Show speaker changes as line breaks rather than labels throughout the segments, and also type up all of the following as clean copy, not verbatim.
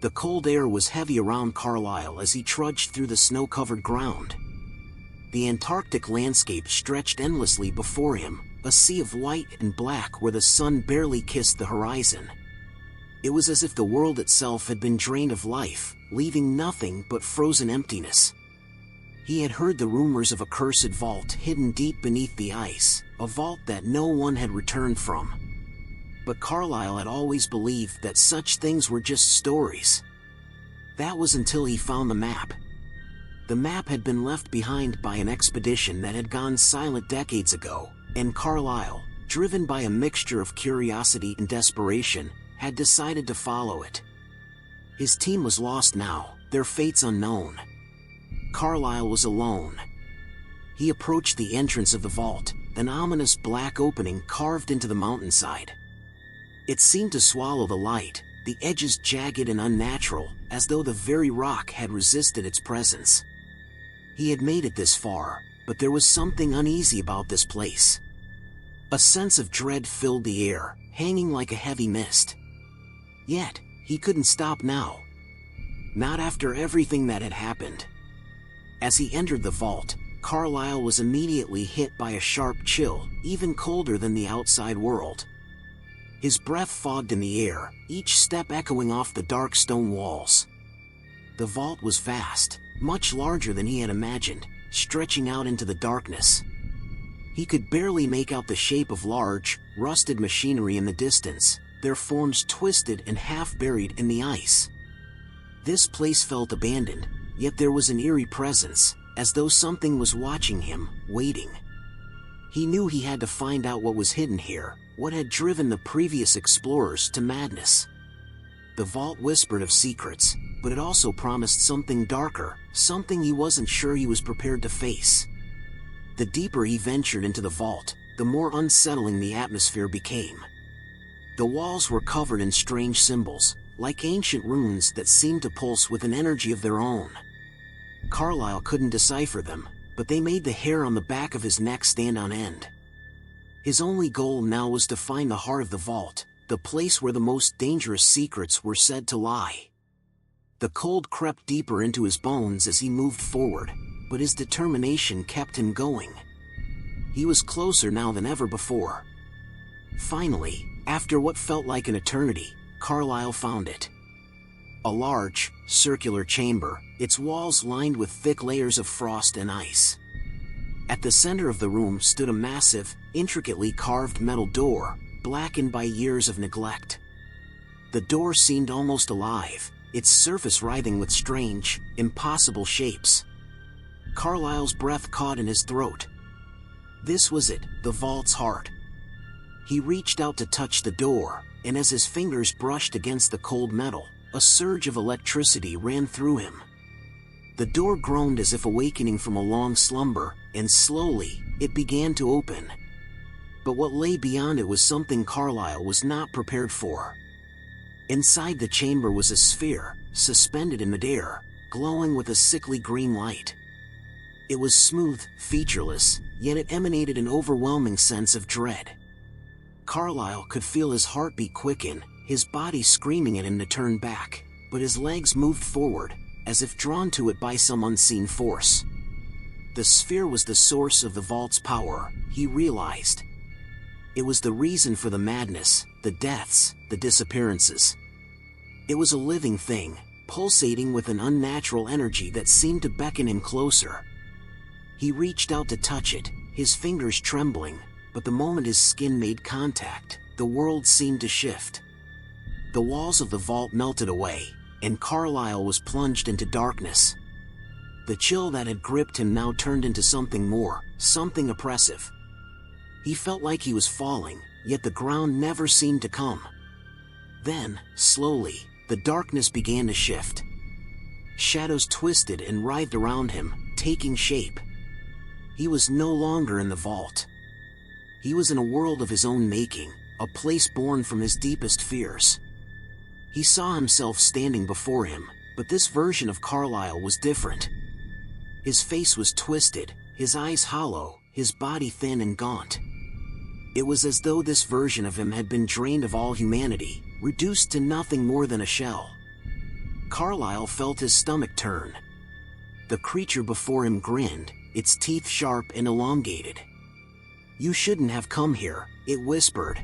The cold air was heavy around Carlyle as he trudged through the snow-covered ground. The Antarctic landscape stretched endlessly before him, a sea of white and black where the sun barely kissed the horizon. It was as if the world itself had been drained of life, leaving nothing but frozen emptiness. He had heard the rumors of a cursed vault hidden deep beneath the ice, a vault that no one had returned from. But Carlyle had always believed that such things were just stories. That was until he found the map. The map had been left behind by an expedition that had gone silent decades ago, and Carlyle, driven by a mixture of curiosity and desperation, had decided to follow it. His team was lost now, their fates unknown. Carlyle was alone. He approached the entrance of the vault, an ominous black opening carved into the mountainside. It seemed to swallow the light, the edges jagged and unnatural, as though the very rock had resisted its presence. He had made it this far, but there was something uneasy about this place. A sense of dread filled the air, hanging like a heavy mist. Yet, he couldn't stop now. Not after everything that had happened. As he entered the vault, Carlyle was immediately hit by a sharp chill, even colder than the outside world. His breath fogged in the air, each step echoing off the dark stone walls. The vault was vast, much larger than he had imagined, stretching out into the darkness. He could barely make out the shape of large, rusted machinery in the distance, their forms twisted and half-buried in the ice. This place felt abandoned, yet there was an eerie presence, as though something was watching him, waiting. He knew he had to find out what was hidden here, what had driven the previous explorers to madness. The vault whispered of secrets, but it also promised something darker, something he wasn't sure he was prepared to face. The deeper he ventured into the vault, the more unsettling the atmosphere became. The walls were covered in strange symbols, like ancient runes that seemed to pulse with an energy of their own. Carlyle couldn't decipher them, but they made the hair on the back of his neck stand on end. His only goal now was to find the heart of the vault, the place where the most dangerous secrets were said to lie. The cold crept deeper into his bones as he moved forward, but his determination kept him going. He was closer now than ever before. Finally, after what felt like an eternity, Carlyle found it. A large, circular chamber, its walls lined with thick layers of frost and ice. At the center of the room stood a massive, intricately carved metal door, blackened by years of neglect. The door seemed almost alive, its surface writhing with strange, impossible shapes. Carlyle's breath caught in his throat. This was it, the vault's heart. He reached out to touch the door, and as his fingers brushed against the cold metal, a surge of electricity ran through him. The door groaned as if awakening from a long slumber, and slowly, it began to open. But what lay beyond it was something Carlyle was not prepared for. Inside the chamber was a sphere, suspended in midair, glowing with a sickly green light. It was smooth, featureless, yet it emanated an overwhelming sense of dread. Carlyle could feel his heartbeat quicken, his body screaming at him to turn back, but his legs moved forward, as if drawn to it by some unseen force. The sphere was the source of the vault's power, he realized. It was the reason for the madness, the deaths, the disappearances. It was a living thing, pulsating with an unnatural energy that seemed to beckon him closer. He reached out to touch it, his fingers trembling, but the moment his skin made contact, the world seemed to shift. The walls of the vault melted away, and Carlyle was plunged into darkness. The chill that had gripped him now turned into something more, something oppressive. He felt like he was falling, yet the ground never seemed to come. Then, slowly, the darkness began to shift. Shadows twisted and writhed around him, taking shape. He was no longer in the vault. He was in a world of his own making, a place born from his deepest fears. He saw himself standing before him, but this version of Carlyle was different. His face was twisted, his eyes hollow, his body thin and gaunt. It was as though this version of him had been drained of all humanity, reduced to nothing more than a shell. Carlyle felt his stomach turn. The creature before him grinned, its teeth sharp and elongated. "You shouldn't have come here," it whispered.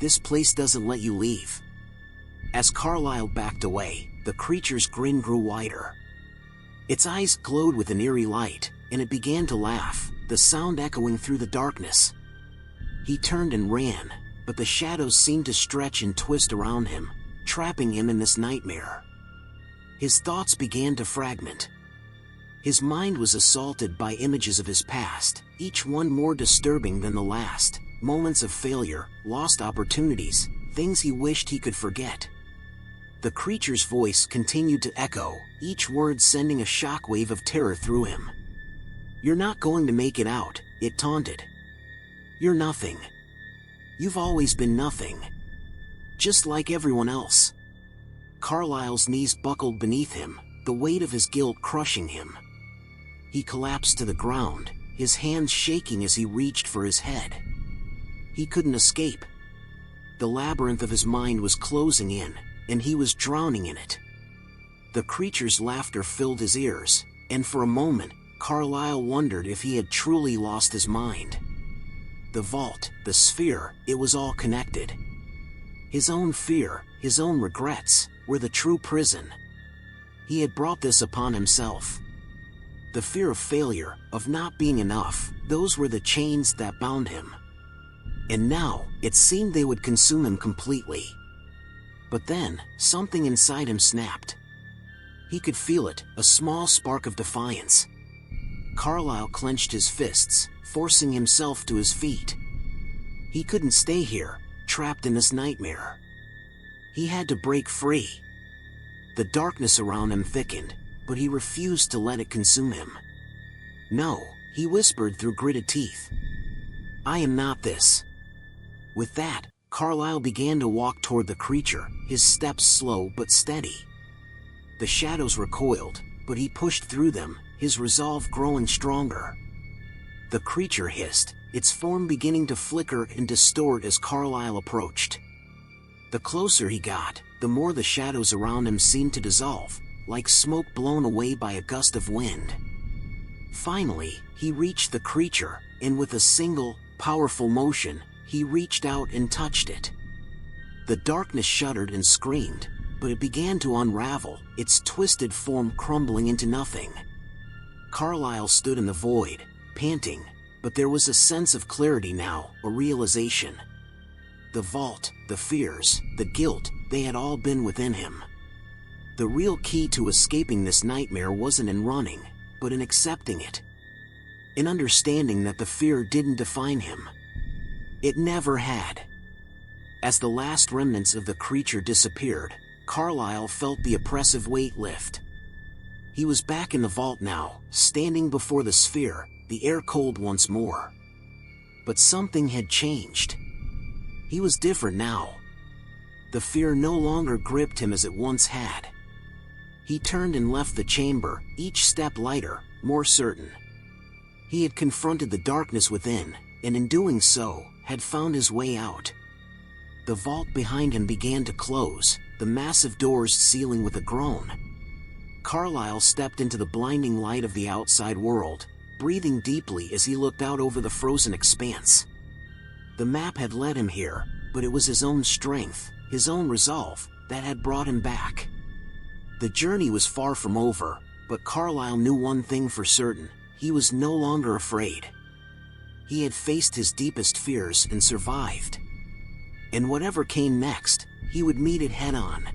"This place doesn't let you leave." As Carlyle backed away, the creature's grin grew wider. Its eyes glowed with an eerie light, and it began to laugh, the sound echoing through the darkness. He turned and ran, but the shadows seemed to stretch and twist around him, trapping him in this nightmare. His thoughts began to fragment. His mind was assaulted by images of his past, each one more disturbing than the last, moments of failure, lost opportunities, things he wished he could forget. The creature's voice continued to echo, each word sending a shockwave of terror through him. "You're not going to make it out," it taunted. "You're nothing. You've always been nothing. Just like everyone else." Carlyle's knees buckled beneath him, the weight of his guilt crushing him. He collapsed to the ground, his hands shaking as he reached for his head. He couldn't escape. The labyrinth of his mind was closing in, and he was drowning in it. The creature's laughter filled his ears, and for a moment, Carlyle wondered if he had truly lost his mind. The vault, the sphere, it was all connected. His own fear, his own regrets, were the true prison. He had brought this upon himself. The fear of failure, of not being enough, those were the chains that bound him. And now, it seemed they would consume him completely. But then, something inside him snapped. He could feel it, a small spark of defiance. Carlyle clenched his fists, forcing himself to his feet. He couldn't stay here, trapped in this nightmare. He had to break free. The darkness around him thickened, but he refused to let it consume him. "No," he whispered through gritted teeth. "I am not this." With that, Carlyle began to walk toward the creature, his steps slow but steady. The shadows recoiled, but he pushed through them, his resolve growing stronger. The creature hissed, its form beginning to flicker and distort as Carlyle approached. The closer he got, the more the shadows around him seemed to dissolve, like smoke blown away by a gust of wind. Finally, he reached the creature, and with a single, powerful motion, he reached out and touched it. The darkness shuddered and screamed, but it began to unravel, its twisted form crumbling into nothing. Carlyle stood in the void, panting, but there was a sense of clarity now, a realization. The vault, the fears, the guilt, they had all been within him. The real key to escaping this nightmare wasn't in running, but in accepting it. In understanding that the fear didn't define him. It never had. As the last remnants of the creature disappeared, Carlyle felt the oppressive weight lift. He was back in the vault now, standing before the sphere, the air cold once more. But something had changed. He was different now. The fear no longer gripped him as it once had. He turned and left the chamber, each step lighter, more certain. He had confronted the darkness within, and in doing so, had found his way out. The vault behind him began to close, the massive doors sealing with a groan. Carlyle stepped into the blinding light of the outside world, breathing deeply as he looked out over the frozen expanse. The map had led him here, but it was his own strength, his own resolve, that had brought him back. The journey was far from over, but Carlyle knew one thing for certain: he was no longer afraid. He had faced his deepest fears and survived. And whatever came next, he would meet it head-on.